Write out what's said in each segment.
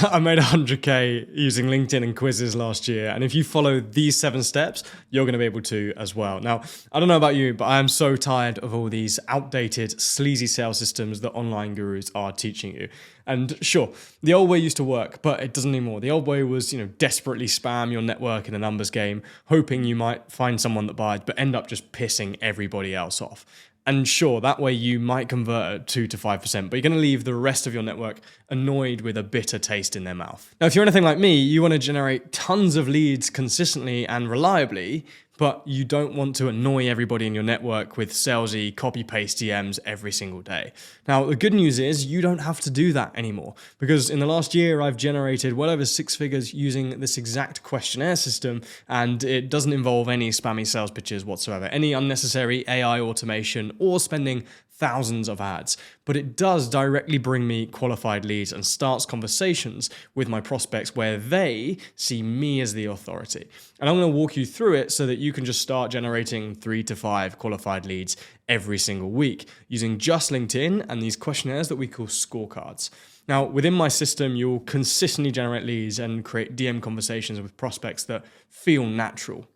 I made 100K using LinkedIn and quizzes last year. And if you follow these 7 steps, you're going to be able to as well. Now, I don't know about you, but I am so tired of all these outdated, sleazy sales systems that online gurus are teaching you. And sure, the old way used to work, but it doesn't anymore. The old way was, desperately spam your network in a numbers game, hoping you might find someone that buys, but end up just pissing everybody else off. And sure, that way you might convert at 2 to 5%, but you're going to leave the rest of your network annoyed with a bitter taste in their mouth. Now, if you're anything like me, you want to generate tons of leads consistently and reliably, but you don't want to annoy everybody in your network with salesy copy-paste DMs every single day. Now, the good news is you don't have to do that anymore, because in the last year, I've generated well over 6 figures using this exact questionnaire system, and it doesn't involve any spammy sales pitches whatsoever, any unnecessary AI automation, or spending thousands of ads, but it does directly bring me qualified leads and starts conversations with my prospects where they see me as the authority. And I'm going to walk you through it so that you can just start generating 3 to 5 qualified leads every single week using just LinkedIn and these questionnaires that we call scorecards. Now, within my system, you'll consistently generate leads and create DM conversations with prospects that feel natural.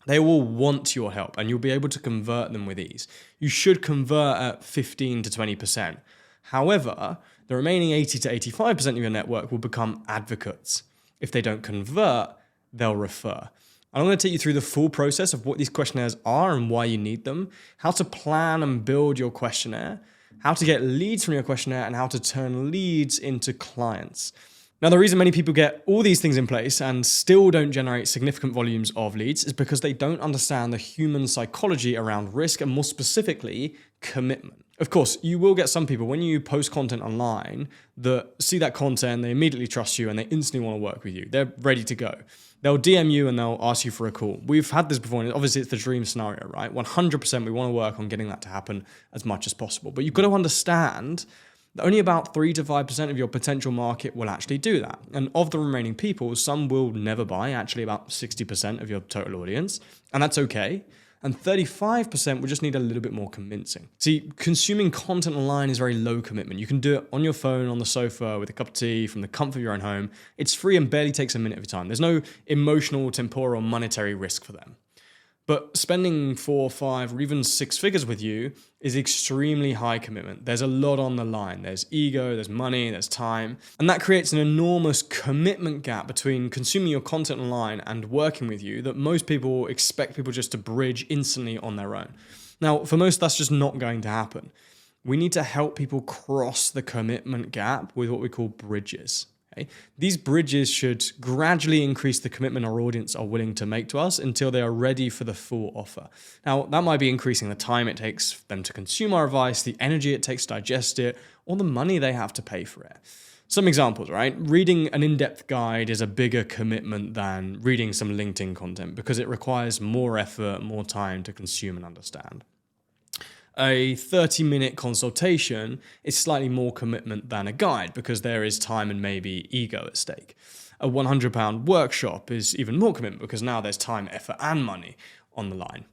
They will want your help and you'll be able to convert them with ease. You should convert at 15 to 20%. However, the remaining 80 to 85% of your network will become advocates. If they don't convert, they'll refer. I'm going to take you through the full process of what these questionnaires are and why you need them, how to plan and build your questionnaire, how to get leads from your questionnaire, and how to turn leads into clients. Now, the reason many people get all these things in place and still don't generate significant volumes of leads is because they don't understand the human psychology around risk and more specifically, commitment. Of course, you will get some people when you post content online that see that content, they immediately trust you and they instantly want to work with you. They're ready to go. They'll DM you and they'll ask you for a call. We've had this before, and obviously it's the dream scenario, right? 100% we want to work on getting that to happen as much as possible. But you've got to understand that only about 3 to 5% of your potential market will actually do that. And of the remaining people, some will never buy, actually about 60% of your total audience. And that's okay. And 35% will just need a little bit more convincing. See, consuming content online is very low commitment. You can do it on your phone, on the sofa, with a cup of tea, from the comfort of your own home. It's free and barely takes a minute of your time. There's no emotional, temporal, monetary risk for them. But spending 4, 5, or even 6 figures with you is extremely high commitment. There's a lot on the line. There's ego, there's money, there's time. And that creates an enormous commitment gap between consuming your content online and working with you that most people expect people just to bridge instantly on their own. Now, for most, that's just not going to happen. We need to help people cross the commitment gap with what we call bridges. These bridges should gradually increase the commitment our audience are willing to make to us until they are ready for the full offer. Now, that might be increasing the time it takes them to consume our advice, the energy it takes to digest it, or the money they have to pay for it. Some examples, right? Reading an in-depth guide is a bigger commitment than reading some LinkedIn content because it requires more effort, more time to consume and understand. A 30-minute consultation is slightly more commitment than a guide because there is time and maybe ego at stake. A £100 workshop is even more commitment because now there's time, effort, and money on the line.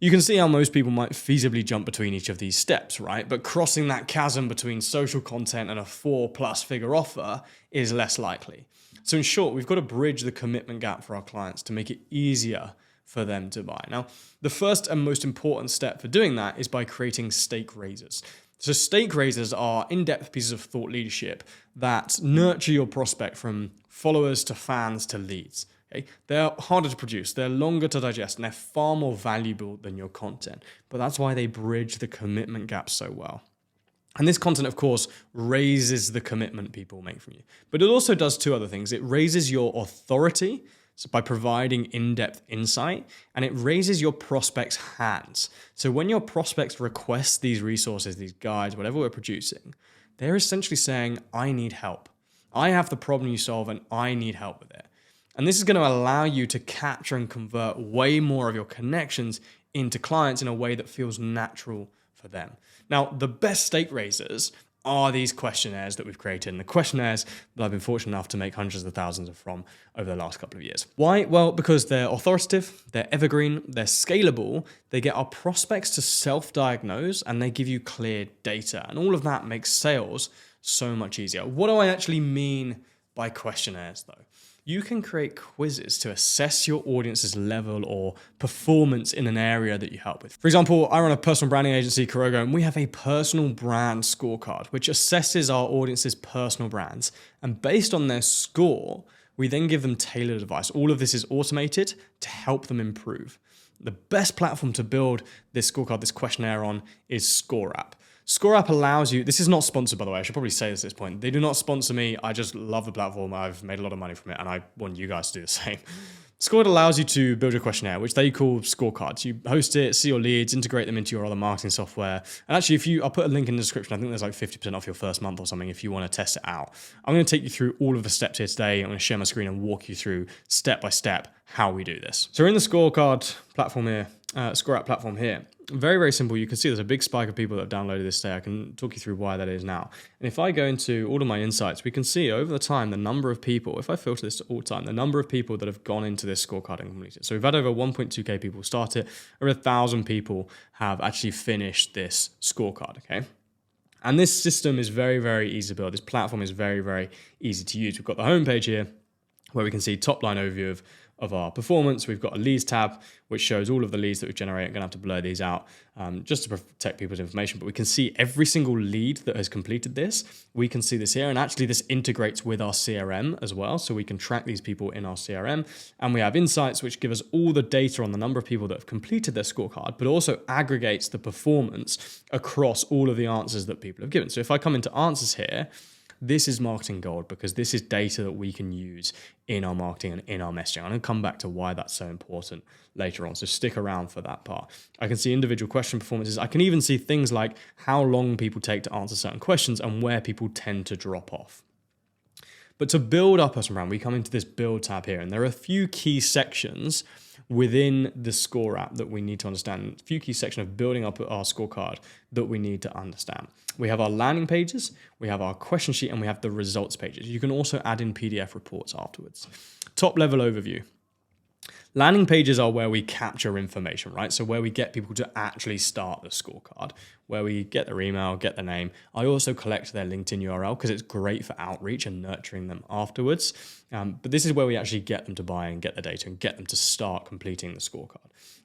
You can see how most people might feasibly jump between each of these steps, right? But crossing that chasm between social content and a 4+ figure offer is less likely. So in short, we've got to bridge the commitment gap for our clients to make it easier for them to buy. Now, the first and most important step for doing that is by creating stake raisers. So stake raisers are in-depth pieces of thought leadership that nurture your prospect from followers to fans to leads. Okay? They're harder to produce, they're longer to digest, and they're far more valuable than your content. But that's why they bridge the commitment gap so well. And this content, of course, raises the commitment people make from you. But it also does 2 other things. It raises your authority, so by providing in-depth insight, and it raises your prospects' hands. So when your prospects request these resources, these guides, whatever we're producing, they're essentially saying, I need help. I have the problem you solve and I need help with it. And this is going to allow you to capture and convert way more of your connections into clients in a way that feels natural for them. Now, the best stake raisers are these questionnaires that we've created, and the questionnaires that I've been fortunate enough to make hundreds of thousands of from over the last couple of years. Why? Well, because they're authoritative, they're evergreen, they're scalable, they get our prospects to self-diagnose, and they give you clear data. And all of that makes sales so much easier. What do I actually mean by questionnaires though. You can create quizzes to assess your audience's level or performance in an area that you help with. For example, I run a personal branding agency, Kurogo, and we have a personal brand scorecard, which assesses our audience's personal brands. And based on their score, we then give them tailored advice. All of this is automated to help them improve. The best platform to build this scorecard, this questionnaire on, is ScoreApp. ScoreApp allows you, this is not sponsored by the way, I should probably say this at this point. They do not sponsor me. I just love the platform. I've made a lot of money from it and I want you guys to do the same. ScoreApp allows you to build your questionnaire, which they call scorecards. You host it, see your leads, integrate them into your other marketing software. And actually, I'll put a link in the description. I think there's like 50% off your first month or something if you want to test it out. I'm going to take you through all of the steps here today. I'm going to share my screen and walk you through step by step how we do this. So we're in the scorecard platform here, ScoreApp platform here. Very, very simple. You can see there's a big spike of people that have downloaded this today. I can talk you through why that is now. And if I go into all of my insights, we can see over the time, the number of people, if I filter this to all time, the number of people that have gone into this scorecard and completed it. So we've had over 1.2K people start it, over 1,000 people have actually finished this scorecard, okay? And this system is very, very easy to build. This platform is very, very easy to use. We've got the homepage here where we can see top line overview of our performance. We've got a leads tab, which shows all of the leads that we've generated. I'm going to have to blur these out just to protect people's information, but we can see every single lead that has completed this. We can see this here, and actually this integrates with our CRM as well, so we can track these people in our CRM, and we have insights which give us all the data on the number of people that have completed their scorecard, but also aggregates the performance across all of the answers that people have given. So if I come into answers here, this is marketing gold because this is data that we can use in our marketing and in our messaging. I'm going to come back to why that's so important later on, so stick around for that part. I can see individual question performances. I can even see things like how long people take to answer certain questions and where people tend to drop off. But to build our personal brand, we come into this build tab here, and there are a few key sections within the ScoreApp that we need to understand, a few key sections of building up our scorecard that we need to understand. We have our landing pages, we have our question sheet, and we have the results pages. You can also add in PDF reports afterwards. Top level overview. Landing pages are where we capture information, right? So where we get people to actually start the scorecard, where we get their email, get their name. I also collect their LinkedIn URL because it's great for outreach and nurturing them afterwards. But this is where we actually get them to buy and get the data and get them to start completing the scorecard.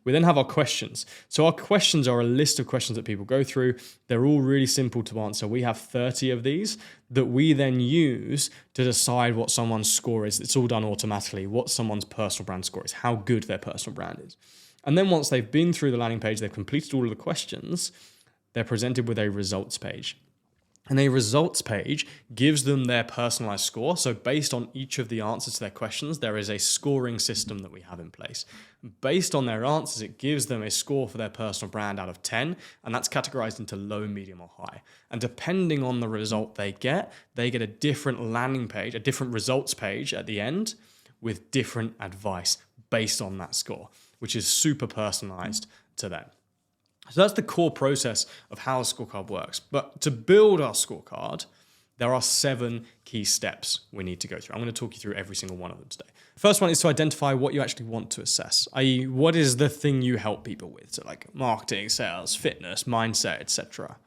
We then have our questions. So our questions are a list of questions that people go through. They're all really simple to answer. We have 30 of these that we then use to decide what someone's score is. It's all done automatically, what someone's personal brand score is, how good their personal brand is. And then once they've been through the landing page, they've completed all of the questions, they're presented with a results page. And a results page gives them their personalized score. So based on each of the answers to their questions, there is a scoring system that we have in place. Based on their answers, it gives them a score for their personal brand out of 10, and that's categorized into low, medium, or high. And depending on the result they get a different landing page, a different results page at the end with different advice based on that score, which is super personalized to them. So that's the core process of how a scorecard works. But to build our scorecard, there are 7 key steps we need to go through. I'm going to talk you through every single one of them today. The first one is to identify what you actually want to assess, i.e. what is the thing you help people with? So like marketing, sales, fitness, mindset, etc.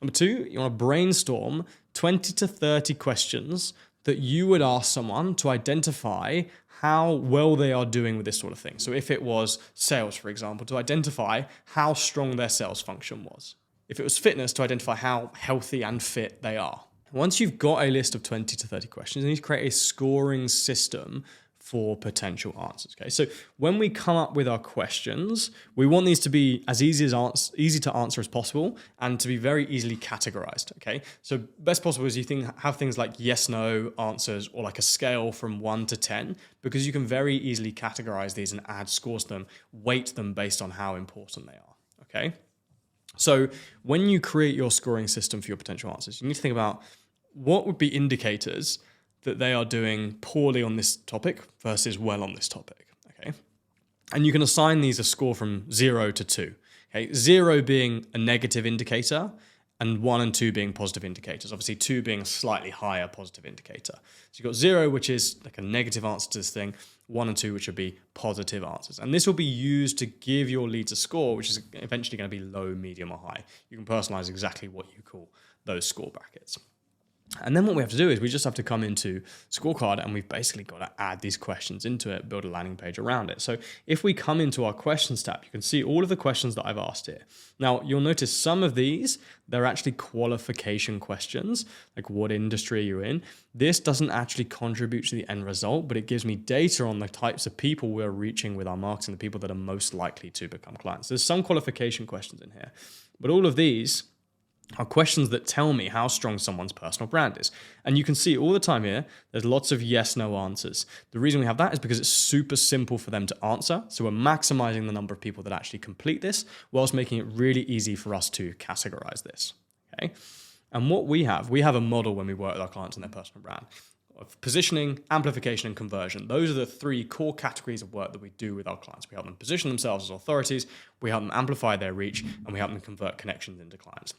Number 2, you want to brainstorm 20 to 30 questions that you would ask someone to identify how well they are doing with this sort of thing. So if it was sales, for example, to identify how strong their sales function was. If it was fitness, to identify how healthy and fit they are. Once you've got a list of 20 to 30 questions, you need to create a scoring system for potential answers. Okay, so when we come up with our questions, we want these to be as easy to answer as possible and to be very easily categorized. Okay, so best possible is have things like yes, no answers or like a scale from 1 to 10, because you can very easily categorize these and add scores to them, weight them based on how important they are. Okay, so when you create your scoring system for your potential answers, you need to think about what would be indicators that they are doing poorly on this topic versus well on this topic, okay? And you can assign these a score from 0 to 2, okay? 0 being a negative indicator and 1 and 2 being positive indicators. Obviously 2 being a slightly higher positive indicator. So you've got 0, which is like a negative answer to this thing, 1 and 2, which would be positive answers. And this will be used to give your leads a score, which is eventually going to be low, medium, or high. You can personalize exactly what you call those score brackets. And then what we have to do is we just have to come into scorecard and we've basically got to add these questions into it, build a landing page around it. So if we come into our questions tab, you can see all of the questions that I've asked here. Now you'll notice some of these, they're actually qualification questions, like what industry you're in. This doesn't actually contribute to the end result, but it gives me data on the types of people we're reaching with our marketing, the people that are most likely to become clients. There's some qualification questions in here, but all of these are questions that tell me how strong someone's personal brand is. And you can see all the time here, there's lots of yes, no answers. The reason we have that is because it's super simple for them to answer. So we're maximizing the number of people that actually complete this whilst making it really easy for us to categorize this, okay? And what we have a model when we work with our clients on their personal brand of positioning, amplification, and conversion. Those are the three core categories of work that we do with our clients. We help them position themselves as authorities, we help them amplify their reach, and we help them convert connections into clients.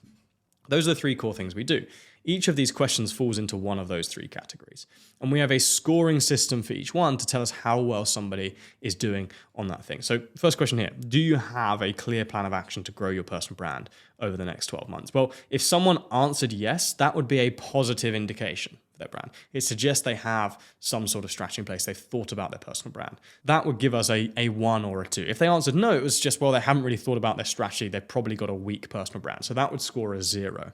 Those are the three core things we do. Each of these questions falls into one of those three categories. And we have a scoring system for each one to tell us how well somebody is doing on that thing. So first question here, do you have a clear plan of action to grow your personal brand over the next 12 months? Well, if someone answered yes, that would be a positive indication for their brand. It suggests they have some sort of strategy in place. They've thought about their personal brand. That would give us a 1 or a 2. If they answered no, it was just, well, they haven't really thought about their strategy. They've probably got a weak personal brand. So that would score a 0.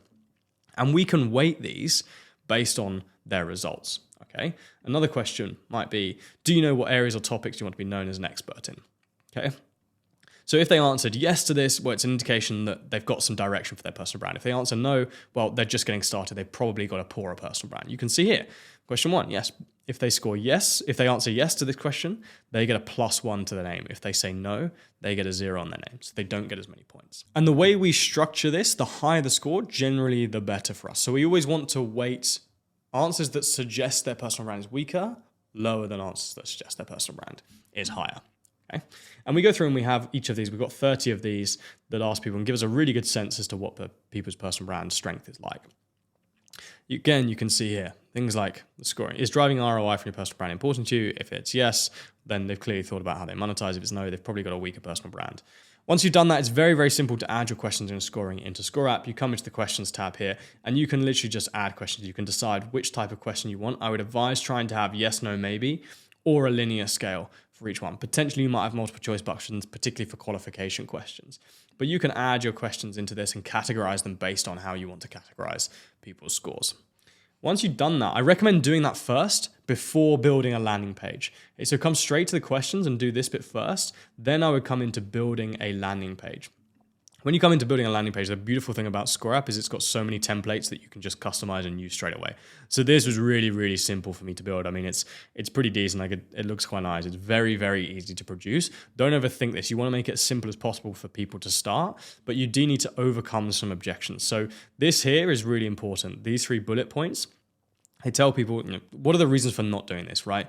And we can weight these based on their results, okay? Another question might be, do you know what areas or topics you want to be known as an expert in, okay? So if they answered yes to this, well, it's an indication that they've got some direction for their personal brand. If they answer no, well, they're just getting started. They've probably got a poorer personal brand. You can see here, question 1, yes. If they score yes, if they answer yes to this question, they get a +1 to their name. If they say no, they get a 0 on their name. So they don't get as many points. And the way we structure this, the higher the score, generally the better for us. So we always want to weight answers that suggest their personal brand is weaker, lower than answers that suggest their personal brand is higher. Okay. And we go through and we have each of these. We've got 30 of these that ask people and give us a really good sense as to what the people's personal brand strength is like. Again, you can see here, things like the scoring. Is driving ROI from your personal brand important to you? If it's yes, then they've clearly thought about how they monetize. If it's no, they've probably got a weaker personal brand. Once you've done that, it's very, very simple to add your questions and scoring into Score App. You come into the questions tab here, and you can literally just add questions. You can decide which type of question you want. I would advise trying to have yes, no, maybe, or a linear scale for each one. Potentially, you might have multiple choice options, particularly for qualification questions. But you can add your questions into this and categorize them based on how you want to categorize people's scores. Once you've done that, I recommend doing that first before building a landing page. Okay, so come straight to the questions and do this bit first. Then I would come into building a landing page. When you come into building a landing page, the beautiful thing about Score App is it's got so many templates that you can just customize and use straight away. So this was really, really simple for me to build. I mean, it's pretty decent. Like it looks quite nice. It's very, very easy to produce. Don't overthink this. You want to make it as simple as possible for people to start, but you do need to overcome some objections. So this here is really important. These 3 bullet points, I tell people, what are the reasons for not doing this, right?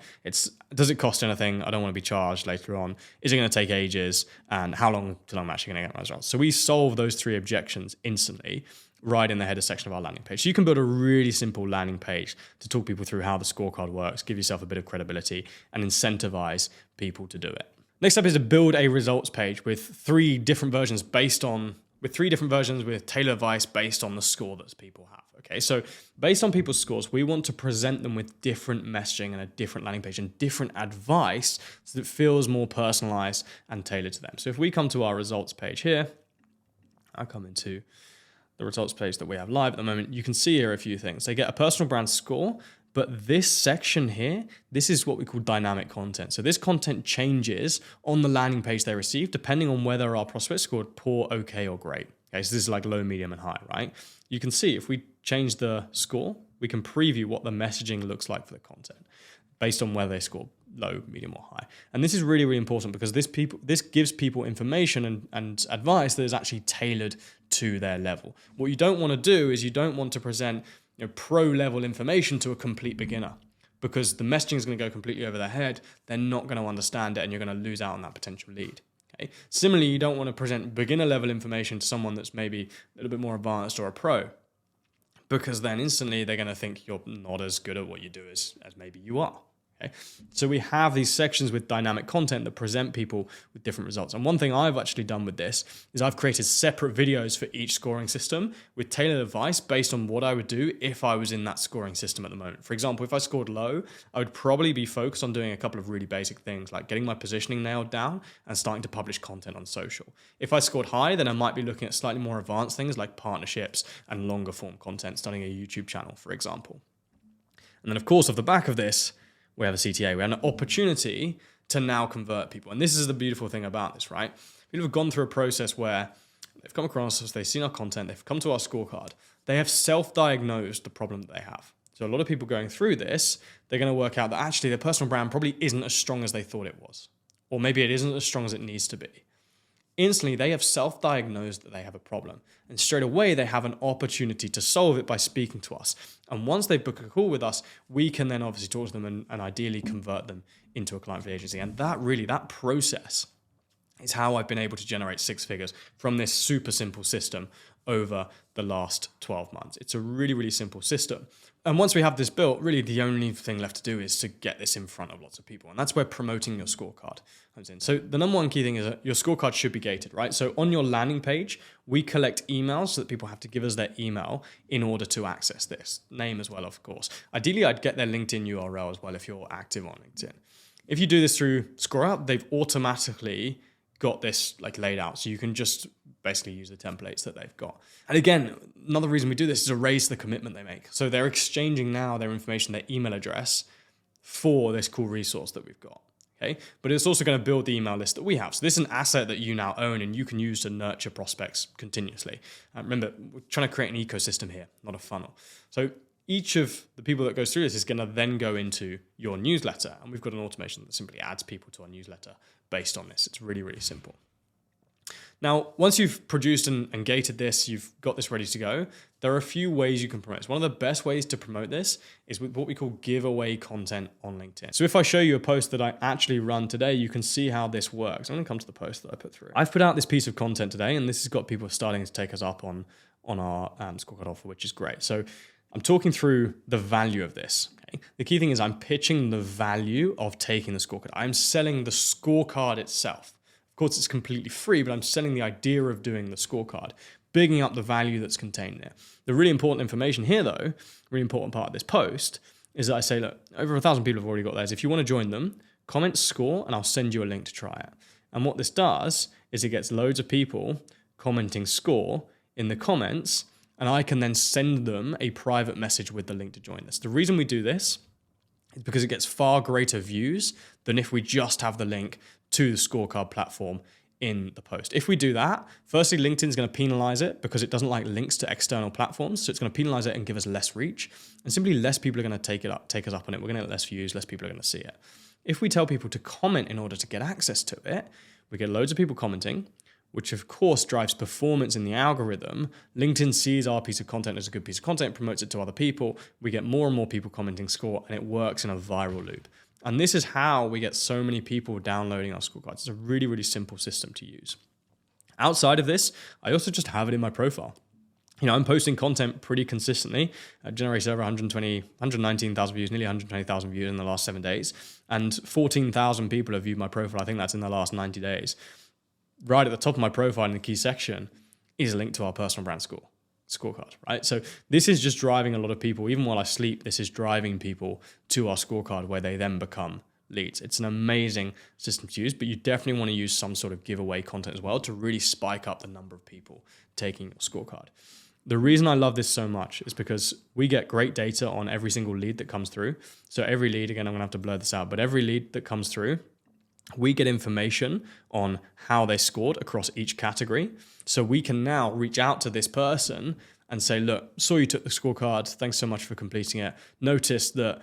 Does it cost anything? I don't want to be charged later on. Is it going to take ages? And how long till I'm actually going to get my results? So we solve those 3 objections instantly right in the header section of our landing page. So you can build a really simple landing page to talk people through how the scorecard works, give yourself a bit of credibility, and incentivize people to do it. Next up is to build a results page with 3 different versions with tailored advice based on the score that people have. Okay, so based on people's scores, we want to present them with different messaging and a different landing page and different advice so that it feels more personalized and tailored to them. So if we come to our results page here, I come into the results page that we have live at the moment, you can see here a few things. They get a personal brand score, but this section here, this is what we call dynamic content. So this content changes on the landing page they receive depending on whether our prospect scored poor, okay, or great. Okay, so this is like low, medium, and high, right? You can see if we change the score, we can preview what the messaging looks like for the content based on whether they score low, medium, or high. And this is really, really important because this gives people information and advice that is actually tailored to their level. What you don't want to do is you don't want to present pro-level information to a complete beginner because the messaging is going to go completely over their head. They're not going to understand it and you're going to lose out on that potential lead. Okay? Similarly, you don't want to present beginner-level information to someone that's maybe a little bit more advanced or a pro because then instantly they're going to think you're not as good at what you do as maybe you are. Okay? So we have these sections with dynamic content that present people with different results. And one thing I've actually done with this is I've created separate videos for each scoring system with tailored advice based on what I would do if I was in that scoring system at the moment. For example, if I scored low, I would probably be focused on doing a couple of really basic things like getting my positioning nailed down and starting to publish content on social. If I scored high, then I might be looking at slightly more advanced things like partnerships and longer form content, starting a YouTube channel, for example. And then, of course, off the back of this, we have a CTA. We have an opportunity to now convert people. And this is the beautiful thing about this, right? People have gone through a process where they've come across us, they've seen our content, they've come to our scorecard, they have self-diagnosed the problem that they have. So a lot of people going through this, they're going to work out that actually their personal brand probably isn't as strong as they thought it was. Or maybe it isn't as strong as it needs to be. Instantly, they have self-diagnosed that they have a problem. And straight away, they have an opportunity to solve it by speaking to us. And once they book a call with us, we can then obviously talk to them and ideally convert them into a client for the agency. And that process is how I've been able to generate 6 figures from this super simple system over the last 12 months. It's a really, really simple system. And once we have this built, really the only thing left to do is to get this in front of lots of people. And that's where promoting your scorecard comes in. So the number one key thing is that your scorecard should be gated, right? So on your landing page, we collect emails so that people have to give us their email in order to access this. Name as well, of course. Ideally, I'd get their LinkedIn URL as well if you're active on LinkedIn. If you do this through ScoreUp, they've automatically got this like laid out. So you can just basically use the templates that they've got. And again, another reason we do this is to raise the commitment they make. So they're exchanging now their information, their email address for this cool resource that we've got. Okay, but it's also going to build the email list that we have. So this is an asset that you now own and you can use to nurture prospects continuously. Remember, we're trying to create an ecosystem here, not a funnel. So each of the people that goes through this is going to then go into your newsletter. And we've got an automation that simply adds people to our newsletter based on this. It's really, really simple. Now, once you've produced and gated this, you've got this ready to go, there are a few ways you can promote this. One of the best ways to promote this is with what we call giveaway content on LinkedIn. So if I show you a post that I actually run today, you can see how this works. I'm going to come to the post that I put through. I've put out this piece of content today, and this has got people starting to take us up on our scorecard offer, which is great. So I'm talking through the value of this. Okay? The key thing is I'm pitching the value of taking the scorecard. I'm selling the scorecard itself. Of course, it's completely free, but I'm selling the idea of doing the scorecard, bigging up the value that's contained there. The really important information here, though, really important part of this post, is that I say, look, over 1,000 people have already got theirs. If you want to join them, comment score, and I'll send you a link to try it. And what this does is it gets loads of people commenting score in the comments, and I can then send them a private message with the link to join this. The reason we do this is because it gets far greater views than if we just have the link to the scorecard platform in the post. If we do that, firstly, LinkedIn's going to penalize it because it doesn't like links to external platforms. So it's going to penalize it and give us less reach. And simply less people are going to take us up on it. We're going to get less views, less people are going to see it. If we tell people to comment in order to get access to it, we get loads of people commenting, which of course drives performance in the algorithm. LinkedIn sees our piece of content as a good piece of content, promotes it to other people. We get more and more people commenting score, and it works in a viral loop. And this is how we get so many people downloading our scorecards. It's a really, really simple system to use. Outside of this, I also just have it in my profile. I'm posting content pretty consistently. I've generated over 119,000 views, nearly 120,000 views in the last 7 days. And 14,000 people have viewed my profile. I think that's in the last 90 days. Right at the top of my profile in the key section is a link to our personal brand scorecard, right? So this is just driving a lot of people. Even while I sleep, this is driving people to our scorecard where they then become leads. It's an amazing system to use, but you definitely want to use some sort of giveaway content as well to really spike up the number of people taking your scorecard. The reason I love this so much is because we get great data on every single lead that comes through. So every lead, again, I'm going to have to blur this out, but every lead that comes through, we get information on how they scored across each category. So we can now reach out to this person and say, look, saw you took the scorecard. Thanks so much for completing it. Noticed that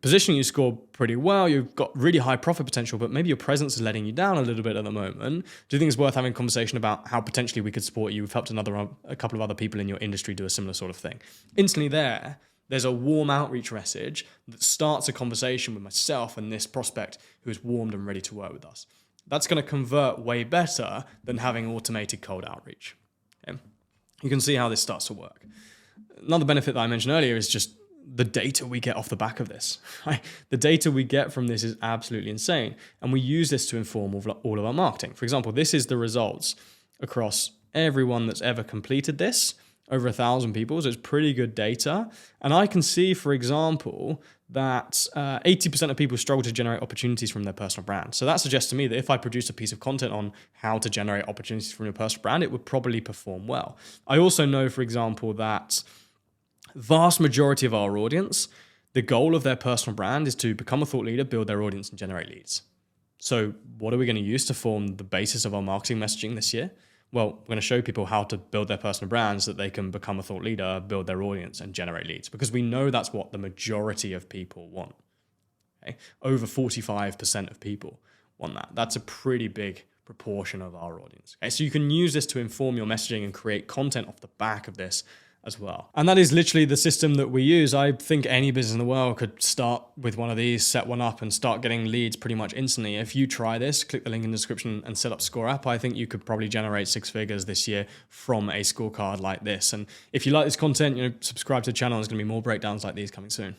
positioning you scored pretty well. You've got really high profit potential, but maybe your presence is letting you down a little bit at the moment. Do you think it's worth having a conversation about how potentially we could support you? We've helped a couple of other people in your industry do a similar sort of thing. Instantly there's a warm outreach message that starts a conversation with myself and this prospect who is warmed and ready to work with us. That's going to convert way better than having automated cold outreach. Okay? You can see how this starts to work. Another benefit that I mentioned earlier is just the data we get off the back of this, right? The data we get from this is absolutely insane. And we use this to inform all of our marketing. For example, this is the results across everyone that's ever completed this, over 1,000 people. So it's pretty good data. And I can see, for example, that 80% of people struggle to generate opportunities from their personal brand. So that suggests to me that if I produce a piece of content on how to generate opportunities from your personal brand, it would probably perform well. I also know, for example, that vast majority of our audience, the goal of their personal brand is to become a thought leader, build their audience, and generate leads. So what are we going to use to form the basis of our marketing messaging this year? Well, we're going to show people how to build their personal brands so that they can become a thought leader, build their audience, and generate leads, because we know that's what the majority of people want. Okay? Over 45% of people want that. That's a pretty big proportion of our audience. Okay? So you can use this to inform your messaging and create content off the back of this as well. And that is literally the system that we use. I think any business in the world could start with one of these, set one up, and start getting leads pretty much instantly. If you try this, click the link in the description and set up Score App, I think you could probably generate 6 figures this year from a scorecard like this. And if you like this content, subscribe to the channel. There's going to be more breakdowns like these coming soon.